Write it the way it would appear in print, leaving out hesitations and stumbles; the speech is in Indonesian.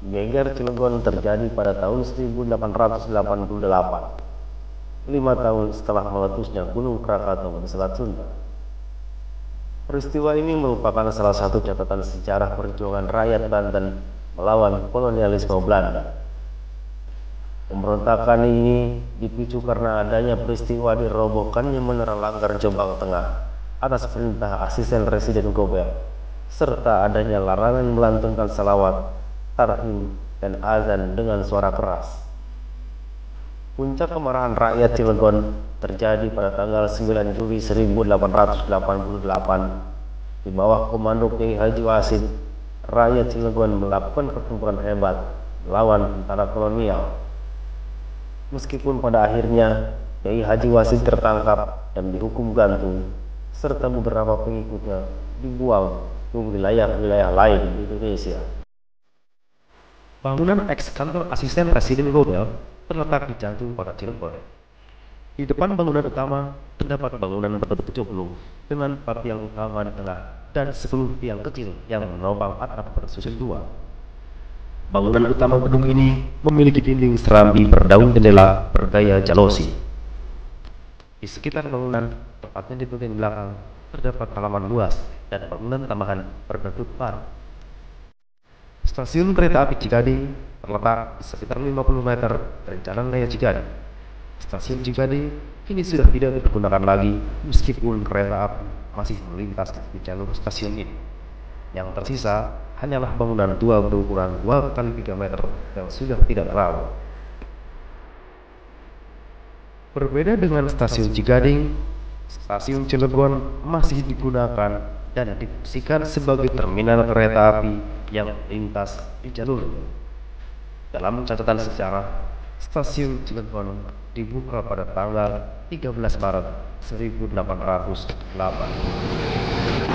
Geger Cilegon terjadi pada tahun 1888, 5 tahun setelah meletusnya Gunung Krakatau di Selat Sunda. Peristiwa ini merupakan salah satu catatan sejarah perjuangan rakyat Banten melawan kolonialisme Belanda. Pemberontakan ini dipicu karena adanya peristiwa dirobohkannya Menara Langgar Jombang Tengah atas perintah asisten Residen Gober, serta adanya larangan melantunkan salawat, tarhim, dan azan dengan suara keras. Puncak kemarahan rakyat Cilegon terjadi pada tanggal 9 Juli 1888 di bawah komando Kiai Haji Wasid. Rakyat Cilegon melakukan pertempuran hebat melawan tentara kolonial. Meskipun pada akhirnya Kiai Haji Wasid tertangkap dan dihukum gantung, serta beberapa pengikutnya dibuang ke wilayah-wilayah lain di Indonesia. Bangunan eks-kantor asisten Presiden Gobel terletak di jantung kota Cilegon. Di depan bangunan utama terdapat bangunan berbentuk joglo dengan 4 tiang utama di tengah dan 10 tiang kecil yang menopang atap bersusun dua. Bangunan utama gedung ini memiliki dinding serambi berdaun jendela bergaya jalosi. Di sekitar bangunan, tepatnya di bagian belakang, terdapat halaman luas dan bangunan tambahan berbentuk bar. Stasiun kereta api Cigading terletak di sekitar 50 meter dari Jalan Raya Cigading. Stasiun Cigading kini sudah tidak digunakan lagi meskipun kereta api masih melintas di jalur stasiun ini. Yang tersisa hanyalah bangunan tua berukuran 2 kali 3 meter yang sudah tidak terawat. Berbeda dengan stasiun Cigading, stasiun Cilegon masih digunakan dan difungsikan sebagai terminal kereta api yang melintas di jalur. Dalam catatan sejarah, stasiun Cilegon dibuka pada tanggal 13 Maret 1808.